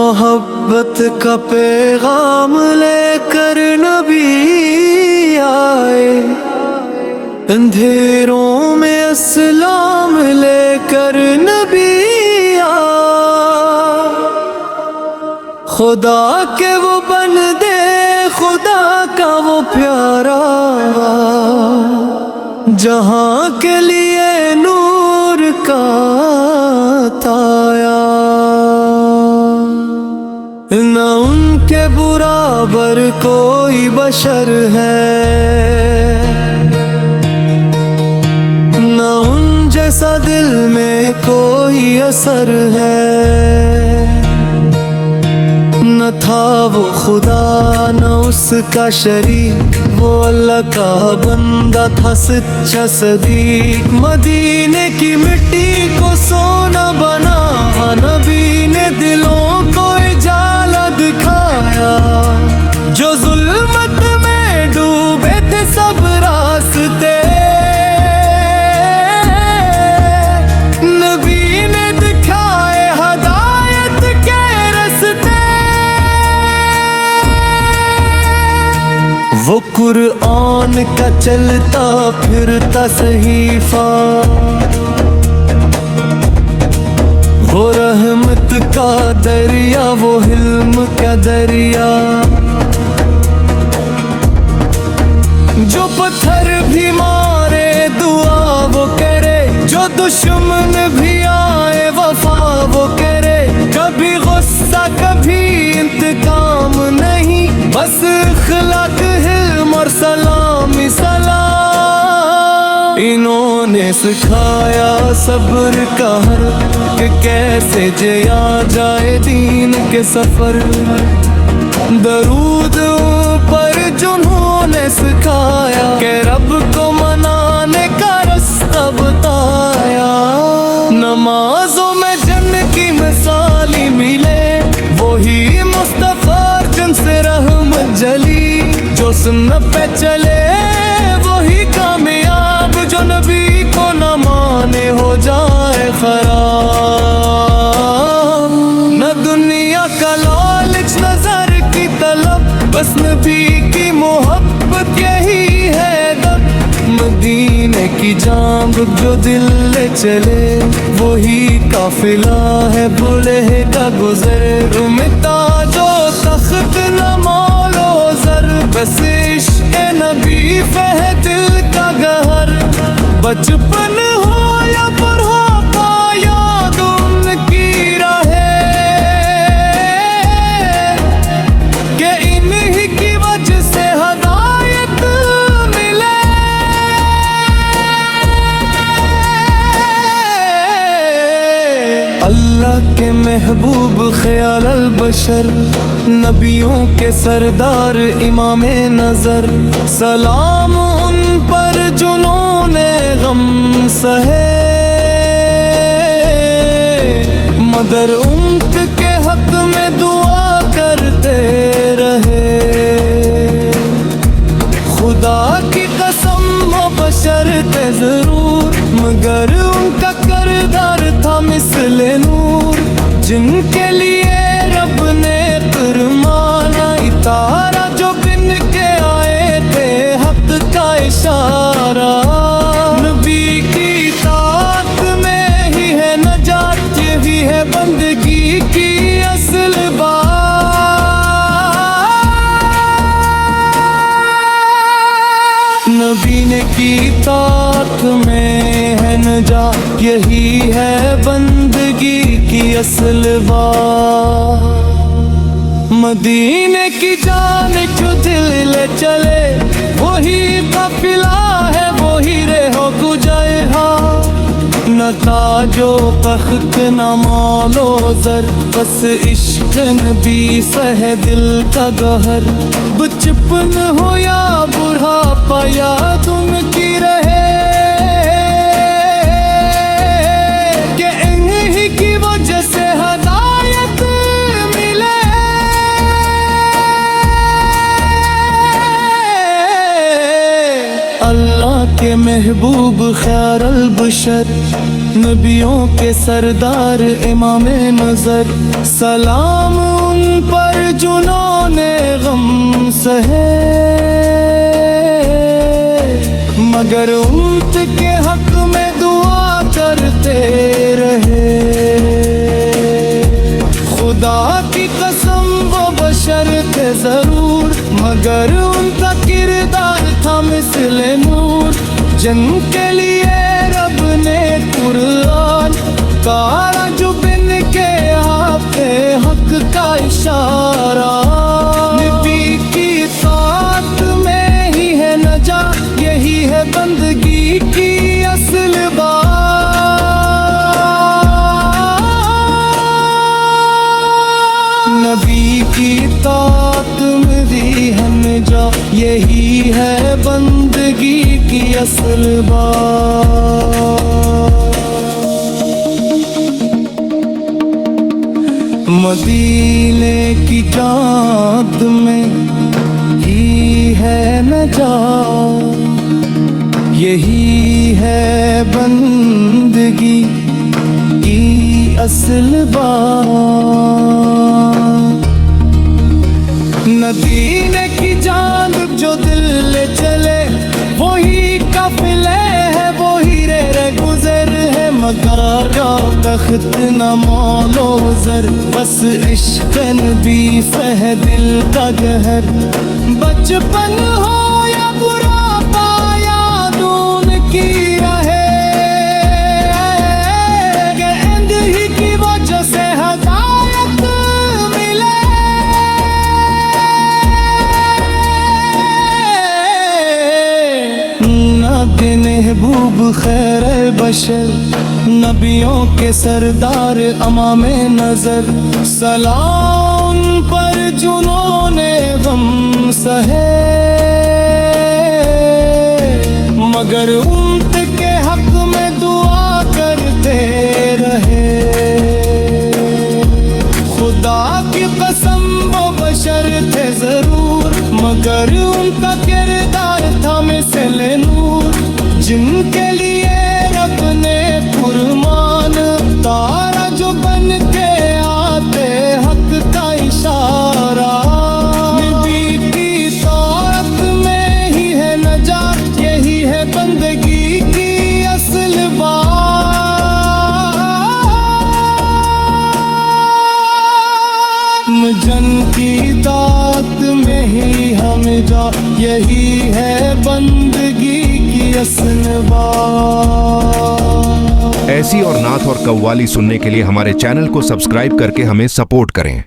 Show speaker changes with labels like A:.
A: محبت کا پیغام لے کر نبی آئے، اندھیروں میں اسلام لے کر نبی آئے، خدا کے وہ بندے، خدا کا وہ پیارا، جہاں کے لیے نور کا تایا، نہ ان کے برابر کوئی بشر ہے، نہ ان جیسا دل میں کوئی اثر ہے، نہ تھا وہ خدا نہ اس کا شریک، وہ اللہ کا بندہ تھا سچا صدیق، مدینے کی مٹی کو سونا بنا، نبی نے دلوں کو اجالا دکھایا، جو ظلمت میں ڈوبے تھے سب راستے، نبی نے دکھائے ہدایت کے راستے، وہ قرآن کا چلتا پھرتا صحیفہ، وہ رحمت کا دریا، وہ حلم کا دریا، جو پتھر بھی مارے دعا وہ کرے، جو دشمن بھی آئے وفا وہ کرے، کبھی غصہ کبھی انتقام نہیں، بس اخلاق حلم اور سلامی سلام، انہوں نے سکھایا صبر کا حرف کہ کیسے جیا جائے دین کے سفر، درود پر جنہوں نے سکھایا کہ رب کو منانے کا رستہ بتایا، نمازوں میں جن کی مثالی ملے، وہی مصطفیٰ جن سے رحمت جلی، جو سنت پہ چلے وہی کامیاب، جو نبی کو نہ مانے ہو جائے خراب، نہ دنیا کا لالچ نہ زر کی طلب، بس نبی کی محبت یہی ہے دب، مدینے کی جانب جو دل لے چلے، وہی قافلہ ہے بلے کا گزر، مٹا جو تخت نہ مال و زر، بس عشق نبی فہ دل کا گہر، بچپن ہو یا بڑھاپا یاد ان کی رہے، کہ انہی کی وجہ سے ہدایت ملے، اللہ کے محبوب خیال البشر، نبیوں کے سردار امام نظر، سلام ان پر جنہوں نے غم سہے، مگر ان کے حق میں دعا کرتے رہے، خدا کی قسم و بشرتے ضرور، مگر ان کا کردار تھا مثل نور، جن کے لیے رب نے فرمانا اتارا، جو بن کے آئے تھے حق کا اشارہ، نبی کی اطاعت میں ہی ہے نجات، یہی ہے بندگی کی اصل بات، نبی نے کی اطاعت میں ہے نجات، یہی ہے بندگی کی اصل بات، مدینے کی جانب جو دل لے چلے، وہی قافلہ ہے وہی رہو گجرہا، نہ تاج و تخت نہ مال و زر، بس عشق نبی سہ دل کا گہر، بچپن ہو یا بڑھاپا یاد ان کی رہے، کہ انہی کی وجہ سے ہدایت ملے، اللہ کے محبوب خیر البشر، نبیوں کے سردار امام نظر، سلام ان پر جنہوں نے غم سہے، مگر امت کے حق میں دعا کرتے رہے۔ خدا کی قسم وہ بشر تھے ضرور، مگر ان کا کردار تھا مثل نور، جن کے لیے رب نے قرآن کارا جو بن کے آتے حق کا اشارہ۔ نبی کی اطاعت میں ہی ہے نجات، یہی ہے بندگی کی اصل بات۔ نبی کی اطاعت میں دی ہے نجات، یہی ہے بندگی کی اصل بات۔ مدینے کی چاند میں ہی ہے نجات، یہی ہے بندگی کی اصل بات۔ مدینے کی جانب جو دل لے چلے، وہی قافلے ہے، وہی رہ گزر ہے، مگر تخت نہ مال و زر، بس عشق نبی فہ دل کا گہر۔ بچپن ہو یا بڑھاپا یاد ان کی رہے، کہ اند ہی کی وجہ سے ہدایت ملے۔ نبی محبوب خیر بشر، نبیوں کے سردار امام نظر، سلام پر جنہوں نے غم سہے، مگر امت کے حق میں دعا کرتے رہے۔ خدا کی قسم وہ بشر تھے ضرور، مگر ان کا کردار تھا مثل نور، جن کے لیے رب نے قرآن تارا جو بن کے آتے حق کا اشارہ۔ نبی کی اطاعت میں ہی ہے نجات، یہی ہے بندگی کی اصل بات۔ جن کی اطاعت میں ہی ہم جا، یہی ہے بندگی کی اصل بات۔
B: ایسی اور نعت اور قوالی سننے کے لیے ہمارے چینل کو سبسکرائب کر کے ہمیں سپورٹ کریں۔